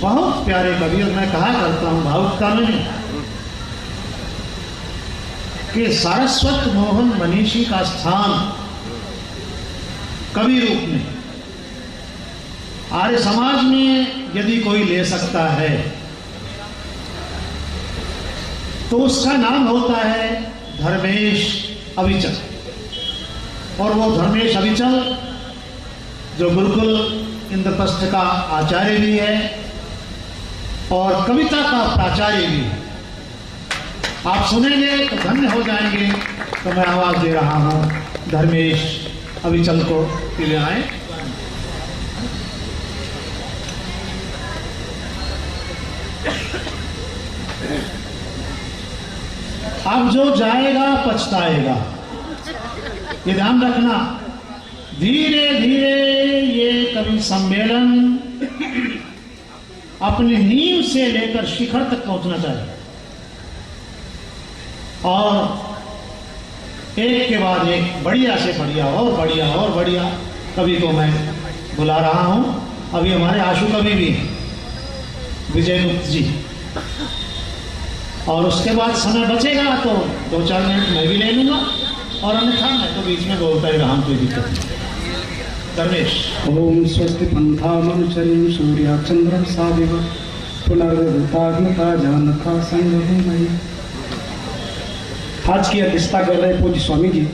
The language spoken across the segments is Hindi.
बहुत प्यारे कवि, और मैं कहा करता हूं भावुकता में कि सारस्वत मोहन मनीषी का स्थान कवि रूप में आर्य समाज में यदि कोई ले सकता है तो उसका नाम होता है धर्मेश अविचल। और वो धर्मेश अविचल जो गुरुकुल इंद्रप्रस्थ का आचार्य भी है और कविता का प्राचार्य भी है। आप सुनेंगे तो धन्य हो जाएंगे। तो मैं आवाज दे रहा हूं धर्मेश अविचल को कि ले आए। अब जो जाएगा पछताएगा, ये ध्यान रखना। धीरे धीरे ये कवि सम्मेलन अपनी नींव से लेकर शिखर तक पहुंचना चाहिए और एक के बाद एक बढ़िया से बढ़िया और बढ़िया और बढ़िया कवि को मैं बुला रहा हूं। अभी हमारे आशु कवि भी हैं, विजय गुप्त जी, और उसके बाद समय बचेगा तो 2-4 मिनट मैं भी ले लूंगा और अन्यथा मैं तो बीच में बोलता ही रहा हूं, कोई दिक्कत नहीं। धर्मेश। ओम स्वस्ति पंथा मनुचर्यं सूर्या चंद्रम साविव पुनर्वृताग्नता जानथा संगमयि। आज की अध्यक्षता कर रहे पूज्य स्वामी जी,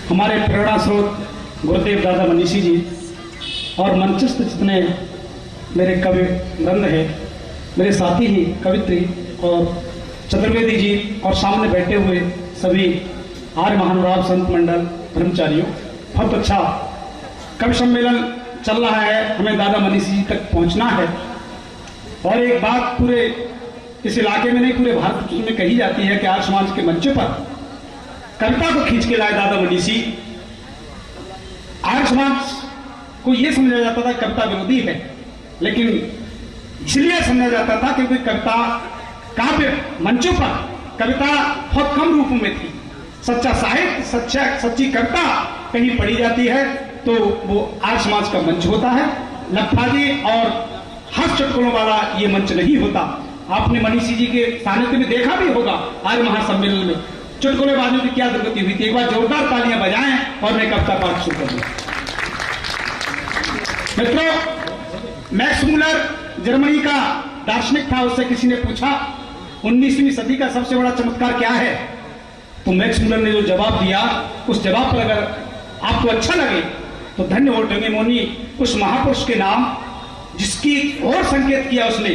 हमारे प्रेरणा स्रोत गुरुदेव दादा मनीषी जी और मंचस्थ जितने मेरे कवि वृंद हैं, मेरे साथी ही कवित्री और चतुर्वेदी जी और सामने बैठे हुए सभी आर्य महानुभाव संत मंडल ब्रह्मचारियों, बहुत अच्छा कवि सम्मेलन चल रहा है। हमें दादा मनीषी जी तक पहुंचना है और एक बात पूरे इस इलाके में नहीं पूरे भारत में कही जाती है कि आर्य समाज के मंच पर कविता को खींच के लाए दादा मनीषी। आर्य समाज को यह समझा जाता था कविता विरोधी है, लेकिन इसलिए समझा जाता था क्योंकि कविता काव्य मंचों पर कविता बहुत कम रूपों में थी। सच्चा साहित्य सच्ची कविता कहीं पढ़ी जाती है तो वो आर्य समाज का मंच होता है। लफाजी और हर्ष चुटकुलों वाला ये मंच नहीं होता। आपने मनीषी जी के सानिध्य में देखा भी होगा आर्य महासम्मेलन में चुटकुलेबाजों की क्या दुर्गति हुई थी। एक बार जोरदार तालियां बजाएं और मैं कविता पाठ शुरू कर दूं। मित्रों, मैक्स मूलर जर्मनी का दार्शनिक था, उससे किसी ने पूछा 19वीं सदी का सबसे बड़ा चमत्कार क्या है, तो मैक्स मूलर ने जो जवाब दिया, उस जवाब पर अगर आपको अच्छा लगे तो धन्य हो टंगेमोनी उस महापुरुष के नाम जिसकी और संकेत किया। उसने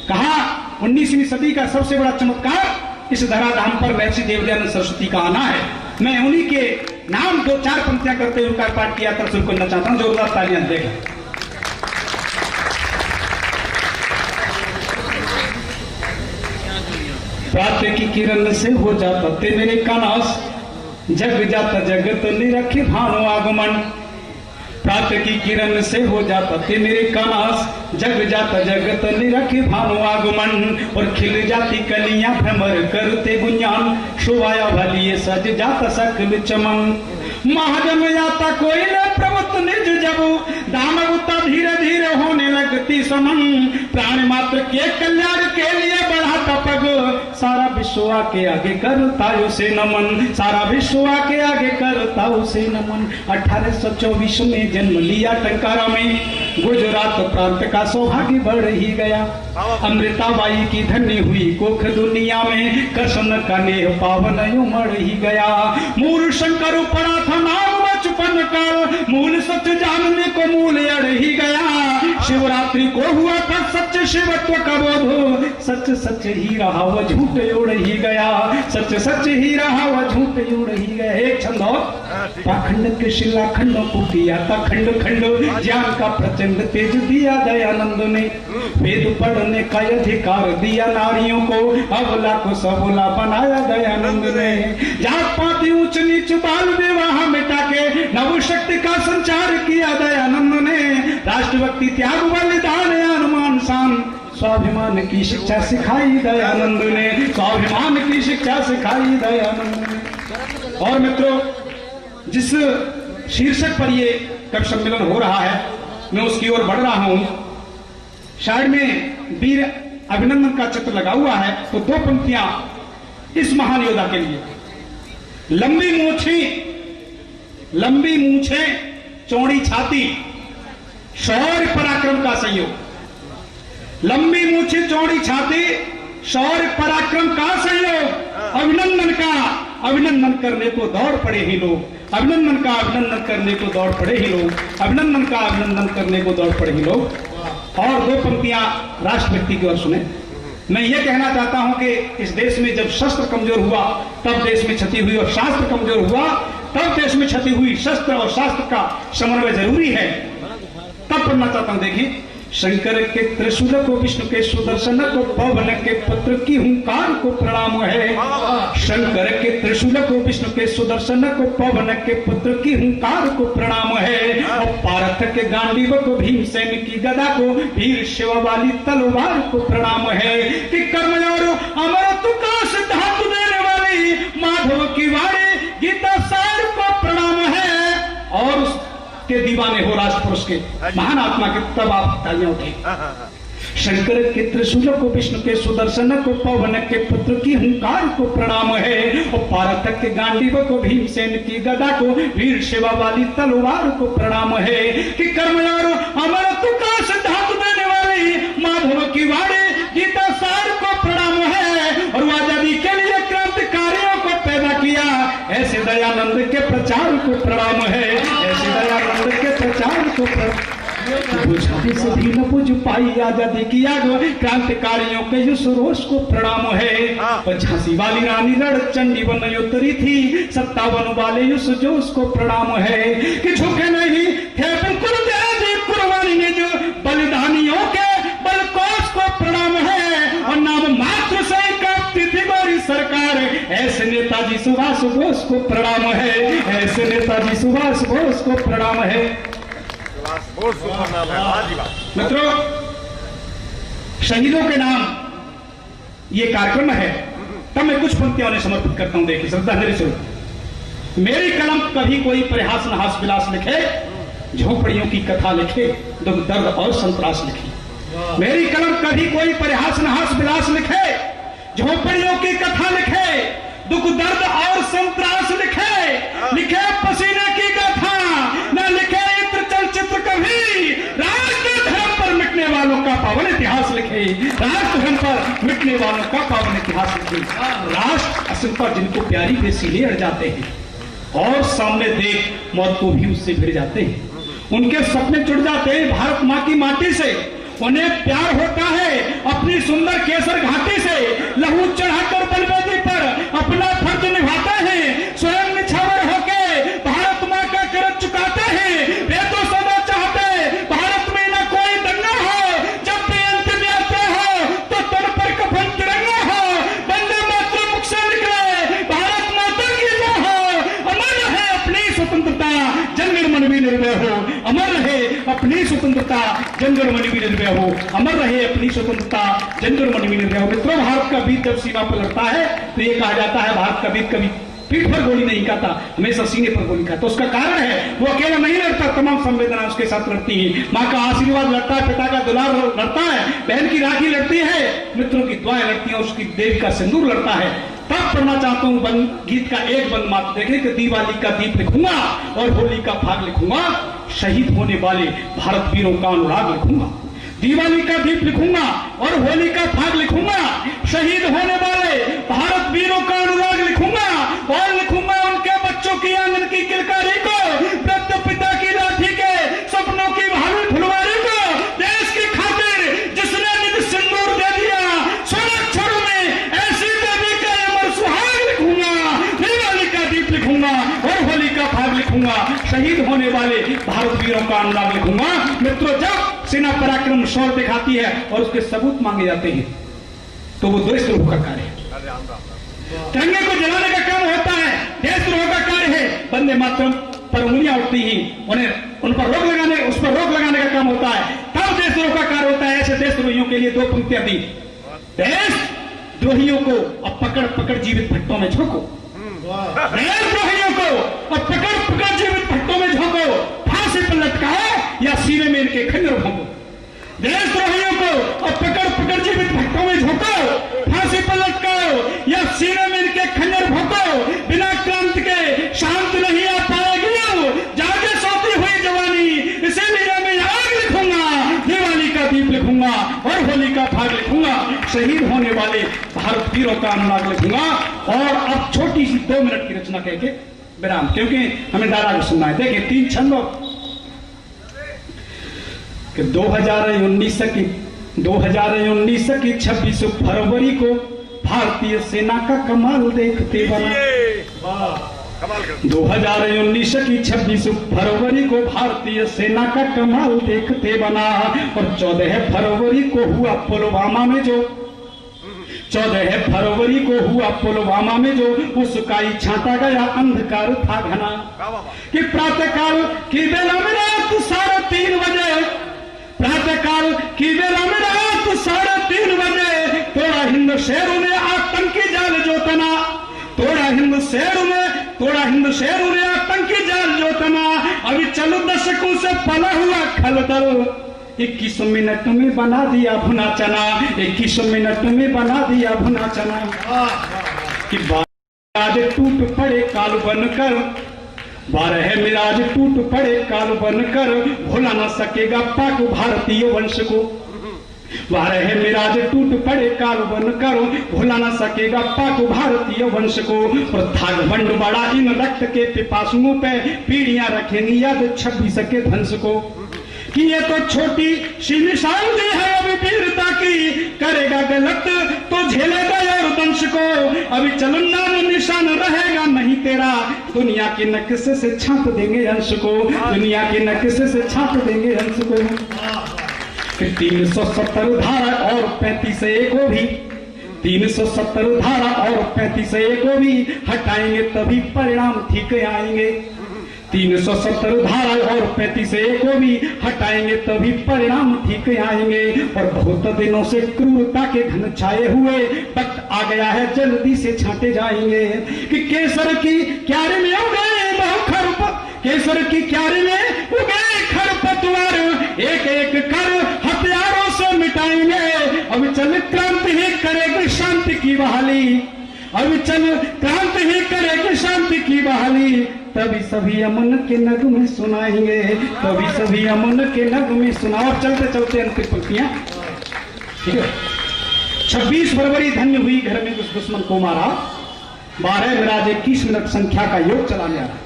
कहा 19वीं सदी का सबसे बड़ा चमत्कार इस धराधाम पर महर्षि देवदयानंद सरस्वती का आना है। मैं उन्हीं के नाम 2-4 पंक्तियां करते हुए पाठ किया था, शुरू करना चाहता हूं। जोरदार तालियां देखें। प्रातः की किरण से हो जाता ते मेरे का नाश, जग जाता जगत निरखे भानु आगमन। प्रातः की किरण से हो जाता ते मेरे का नाश, जग जाता जगत निरखे भानु आगमन। और खिल जाती कलियां भ्रमर करते गुंजान, शोभाया भलिए सज जाता सकल चमन। महाजन जाता कोई न प्रभुत्व निज जबू, दानवता धीरे धीरे होने लगती समन। प्राण मात्र के कल्याण के लिए बढ़ाता पग, सारा विश्व के आगे करता उसे नमन। सारा विश्व के आगे करता उसे नमन। 1824 में जन्म लिया टंकारा में, गुजरात प्रांत का सौभाग्य बढ़ ही गया। अमृताबाई की धन्य हुई कोख दुनिया में, कृष्ण का नेह पावन उमड़ ही गया। मूल शंकर पड़ा था नाम बचपन का, मूल सत्य जानने को मूल अड़ ही गया। शिवरात्रि को हुआ था सच शिवत्व का बोध, सच सच ही रहा वह झूठ उड़ ही गया। सच सच ही रहा वह झूठ उड़ ही गया। एक छंद और, पाखंड के शिला खंडों को किया था खंड खंड, ज्ञान का प्रचंड तेज दिया दयानंद ने। वेद पढ़ने का अधिकार दिया नारियों को, अबला को सबला बनाया दयानंद ने। जात पात ऊंच नीच बाल विवाह मिटा के, नव शक्ति का संचार किया दयानंद ने। राष्ट्रभक्ति त्याग बलिदान अनुमान शान, स्वाभिमान की शिक्षा सिखाई दयानंद ने। स्वाभिमान की शिक्षा सिखाई दयानंद ने। और मित्रों, जिस शीर्षक पर ये कवि सम्मेलन हो रहा है, मैं उसकी ओर बढ़ रहा हूं। साइड में वीर अभिनंदन का चित्र लगा हुआ है। तो दो पंक्तियां इस महान योद्धा के लिए। लंबी मूछें चौड़ी छाती, शौर्य पराक्रम का संयोग। लंबी मूछें चौड़ी छाती, शौर्य पराक्रम का संयोग। अभिनंदन करने को दौड़ पड़े ही लोग। अभिनंदन करने को दौड़ पड़े ही लोग। अभिनंदन करने को दौड़ पड़े ही लोग। और दो पंक्तियां राष्ट्रभक्ति की ओर सुने। मैं ये कहना चाहता हूं कि इस देश में जब शस्त्र कमजोर हुआ तब देश में क्षति हुई, और शास्त्र कमजोर हुआ तब देश में क्षति हुई। शस्त्र और शास्त्र का समन्वय जरूरी है। तब पढ़ना चाहता हूं, देखिए। शंकर के त्रिशूल को, विष्णु के सुदर्शन को, पवन के पुत्र की हुंकार को प्रणाम है। शंकर के त्रिशूल को, विष्णु के सुदर्शन को, पवन के पुत्र की हुंकार को प्रणाम है। और पार्थ के गांडीव को, भीमसेन की गदा को, वीर शिव वाली तलवार को प्रणाम है। कि कर्म और अमर तुका सिद्धांत देने वाली माधव की वाणी गीता सार को प्रणाम है। और के दीवाने हो राष्ट्र पुरुष के, महान आत्मा के, तब आप तालियां उठे। शंकर के त्रिशूल को, विष्णु के सुदर्शन को, पवन के पुत्र की हुंकार को प्रणाम है। और पार्थ के गांडीव को, भीमसेन की गदा को, वीर शिवा वाली तलवार को प्रणाम है। कि कर्म और अमरत्व का सिद्धांत देने वाली माधव की वाणी गीता सार को प्रणाम है। और आजादी के लिए क्रांतिकारियों को पैदा किया, ऐसे दयानंद के प्रचार को प्रणाम है। ऐसे दयानंद के प्रचार को बुझाने से भी न बुझ पाई आजादी की आग, क्रांतिकारियों के युस रोष को प्रणाम है। और झांसी वाली रानी रण चंडी बन उतरी थी, 57 वाले युस जोश को प्रणाम है। कि झुके नहीं थे बिल्कुल कुर्बानी ने जो बलिदानियों के बलकोश को प्रणाम है। और नाम मात्र से कांपती थी गोरी सरकार, ऐसे नेताजी सुभाष बोस को प्रणाम है। ऐसे नेताजी सुभाष बोस को प्रणाम है। मित्रों, शहीदों के नाम ये कार्यक्रम है, तब मैं कुछ पंक्तियों ने समर्पित करता हूं। देखिए, श्रद्धांजलि स्वरूप। मेरी कलम कभी कोई परिहास नहास विलास लिखे, झोपड़ियों की कथा लिखे, दुख दर्द और संतरास लिखे। मेरी कलम कभी कोई परिहास नहास विलास लिखे, झोपड़ियों की कथा लिखे, दुख दर्द और संतरास लिखे। लिखे पसीने की गाथा, न लिखे इत्र चलचित्र कभी। राष्ट्र धर्म पर मिटने वालों का पावन इतिहास लिखे। राष्ट्र धर्म पर मिटने वालों का पावन इतिहास लिखे। राष्ट्र अस्मिता जिनको प्यारी वे सीधे अड़ जाते हैं और सामने देख मौत को भी उससे भिड़ जाते हैं। उनके सपने जुड़ जाते हैं भारत माँ की माटी से। उन्हें प्यार होता है अपनी सुंदर केसर घाटी से। लहू चढ़ाकर बलवेदी पर अपना फर्ज निभाते हैं। स्वयं निछावर होके भारत माँ का कर्ज चुकाते हैं। वे तो सदा चाहते भारत में न कोई दंगा हो, जब भी अंतिम यात्रा हो तो तन पर कफन तिरंगा हो। वंदे मातरम मुख से निकले, भारत माता की जय हो। अमर रहे अपनी स्वतंत्रता, जनगण मन भी निर्भय हो। अमर रहे अपनी स्वतंत्रता, जनगण मन भी निर्भय हो। अमर रहे अपनी स्वतंत्रता, जनगण मन भी निर्भय हो। मित्रों, भारत का वीर जब सीमा पर लड़ता है तो ये कहा जाता है भारत का वीर कभी पीठ पर गोली नहीं खाता, हमेशा सीने पर गोली खाता। उसका कारण है वो अकेला नहीं लड़ता, तमाम संवेदना उसके साथ लड़ती है। माँ का आशीर्वाद लड़ता है, पिता का दुलार लड़ता है, बहन की राखी लड़ती है, मित्रों की दुआएं लड़ती है, उसकी देवी का सिंदूर लड़ता है। तब पढ़ना चाहता हूं गीत का एक बंद मात्र। देखें कि दिवाली का दीप लिखूंगा और होली का फाग लिखूंगा, शहीद होने वाले भारत वीरों का अनुराग लिखूंगा। दिवाली का दीप लिखूंगा और होली का फाग लिखूंगा, शहीद होने वाले भारत वीरों का अनुराग लिखूंगा। और लिखूंगा उनके बच्चों की आंगन की किलकारी को, वृद्ध पिता की लाठी के सपनों की भावी फुलवारी को। देश की खातिर जिसने निज सिंदूर दे दिया, सोना छोड़ो में ऐसी देवी का अमर सुहाग लिखूंगा। दिवाली का दीप लिखूंगा और होली का फाग लिखूंगा, शहीद होने वाले भारत वीरों का अनुराग लिखूंगा। मित्रों, जब सेना पराक्रम शौर्य दिखाती है और उसके सबूत मांगे जाते हैं तो वो देशद्रोह का कार्य है। तिरंगे को जलाने का काम होता है, देशद्रोह का कार्य है। वंदे मातरम पर उंगलियां उठती ही उन पर रोक लगाने, उस पर रोक लगाने का काम होता है, तब देशद्रोह का कार्य होता है। ऐसे देशद्रोहियों के लिए दो पंक्तियां दी। देशद्रोहियों को अब पकड़ पकड़ जीवित भट्टों में झोंको। देशद्रोहियों को अब पकड़ पकड़ जीवित भट्टों में झोंको, फांसी पर लटकाओ या सीने में इनके खंजर भोंको। देशद्रोहियों को और पकड़ पकड़ जीवित भक्तों में झोंको, फांसी पर लटकाओ या सीने में इनके खंजर भोंको, बिना क्रांति के शांत नहीं आ पाएगी। जाके सोती हुई जवानी, इसीलिए मैं आग लिखूंगा, दिवाली का दीप लिखूंगा और होली का भाग लिखूंगा, शहीद होने वाले भारत वीरों का अनुराग लिखूंगा। और अब छोटी सी 2 मिनट की रचना कह के विराम, क्योंकि हमें दादा को सुनना है। देखिए 3 छंदों कि 2019 की 26 फरवरी को भारतीय सेना का कमाल देखते बना। 2019 की 26 फरवरी को भारतीय सेना का कमाल देखते बना। और 14 फरवरी को हुआ पुलवामा में जो 14 फरवरी को हुआ पुलवामा में जो उसका ही छांटा गया अंधकार था घना। कि प्रातःकाल की बेला में रात 3:30 बजे, प्रातःकाल की बेला में रात 3:30 बजे तोड़ा हिंद शेरों ने आतंकी जाल जो तना, तोड़ा हिंद शेरों ने आतंकी जाल जो तना। अभी चलो दशकों से पला हुआ खलदल 21 मिनट में बना दिया भुना चना, 21 मिनट में बना दिया भुना चना। कि मिराज टूट पड़े काल बनकर, 12 मिराज टूट पड़े काल बनकर, भुला न सकेगा पाक भारतीय वंश को। 12 मिराज टूट पड़े काल बनकर, भुला न सकेगा पाक भारतीय वंश को। और था घमंड बड़ा इन रक्त के पिपासुओं पे, पीढ़ियां रखेंगी याद 26 के ध्वंस को। कि ये तो छोटी सी निशानी है अभी वीरता की, करेगा गलत तो झेलेगा और वंश को। अभी चलो नाम निशान रहेगा नहीं तेरा, दुनिया के नक्शे से छाप देंगे अंश को, दुनिया के नक्शे से छाप देंगे अंश को। 370 धारा और 35A को भी, 370 धारा और 35A को भी हटाएंगे तभी परिणाम ठीक आएंगे। 370 धारा और 35A को भी हटाएंगे तभी परिणाम ठीक आएंगे। और बहुत दिनों से क्रूरता के घन छाए हुए वक्त आ गया है जल्दी से छांटे जाएंगे। कि केसर की क्यारी में उगे केसर की क्यारी में उगे खरपतवार, एक एक कर हथियारों से मिटाएंगे। अभी चल क्रांति ही करेगी शांति की बहाली, अभी चल क्रांति ही करेगी शांति की बहाली। तभी सभी अमन के नगमे सुनाएंगे, तभी सभी अमन के नगमे सुनाओ। चलते चलते अंतिम पंक्तियां, ठीक है। 26 फरवरी धन्य हुई घर में उस दुश्मन को मारा, 12 मिराज 21 मिनट संख्या का योग चलाने आ रहा।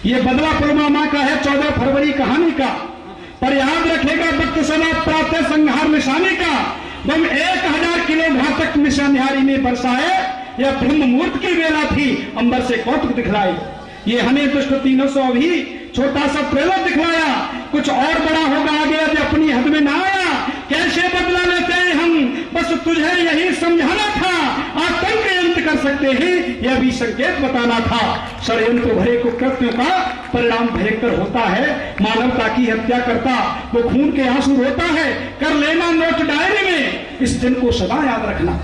ये बदला पुलवामा का है 14 फरवरी कहानी का, पर याद रखेगा वक्त सदा प्रातः संहार निशानी का। बम 1000 किलो घातक निशानहारी में बरसाए, यह ब्रह्म मुहूर्त की वेला थी अंबर से कौतुक दिखलाए। ये हमें दुष्ट 300 भी छोटा सा ट्रेलर दिखलाया, कुछ और बड़ा होगा आगे जो अपनी हद में ना आया। कैसे बदला लेते हैं हम, बस तुझे यही समझाना था, आतंक अंत कर सकते हैं यह भी संकेत बताना था। षड्यंत्र भरे कुकृत्यों का परिणाम भयंकर होता है, मानवता की हत्या करता वो खून के आंसू रोता है। कर लेना नोट डायरी में इस दिन को सदा याद रखना,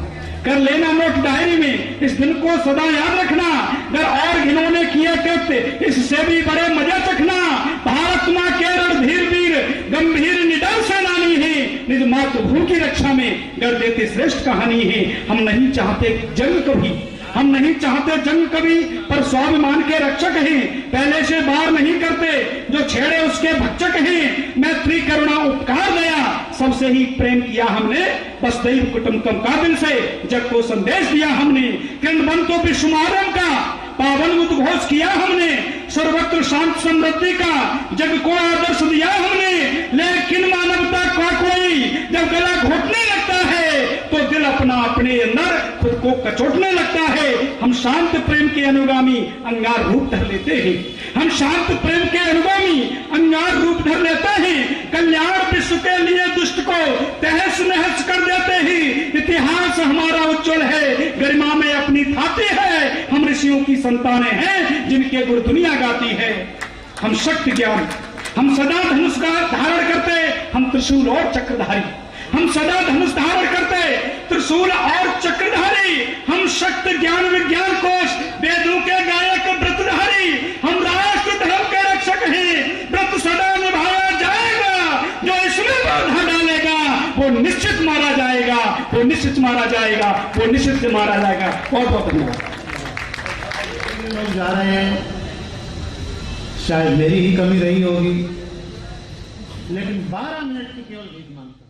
कर लेना नोट डायरी में इस दिन को सदा याद रखना। अगर और घिनौने किए कृत्य इससे भी बड़े मजा चखना। भारत मां के रणधीर वीर गंभीर निडर सेनानी है, निज मातृभूमि की रक्षा में कर देते श्रेष्ठ कहानी है। हम नहीं चाहते जंग कभी, हम नहीं चाहते जंग कभी, पर स्वाभिमान के रक्षक हैं, पहले से बार नहीं करते, जो छेड़े उसके भक्षक हैं। मैत्री करुणा उपकार दया सबसे ही प्रेम किया हमने, वसुधैव कुटुंबकम का दिल से जग को संदेश दिया हमने। किरणबंतो विश्वमानव का पावन उद्घोष किया हमने, सर्वत्र शांत समृद्धि का जग को आदर्श दिया हमने। लेकिन मानवता का कोई जब गला घोटने लगता है तो दिल अपना अपने अंदर खुद को कचोटने लगता है। हम शांत प्रेम के अनुगामी अंगार रूप धर लेते हैं, हम शांत प्रेम के अनुगामी अंगार रूप धर लेते हैं। कल्याण विश्व के लिए दुष्ट को तहस नहस कर देते हैं। इतिहास हमारा उज्जवल है, गरिमा में अपनी थाती है। हम ऋषियों की संतानें हैं जिनके गुण दुनिया गाती है। हम शक्ति ज्ञान, हम सदा धनुष का धारण करते, हम त्रिशूल और चक्रधारी, हम सदा धनुष धारण करते, त्रिशूल और चक्रधारी। हम शक्ति ज्ञान विज्ञान कोश वेदों के गायक व्रतधारी। हम राष्ट्र धर्म के रक्षक हैं, व्रत सदा निभाया जाएगा। जो इसमें बाधा डालेगा वो वो निश्चित मारा जाएगा, वो निश्चित मारा जाएगा, वो निश्चित मारा जाएगा। बहुत बहुत धन्यवाद। लोग जा रहे हैं, शायद मेरी ही कमी रही होगी, लेकिन 12 मिनट की केवल भीख मांगते हैं।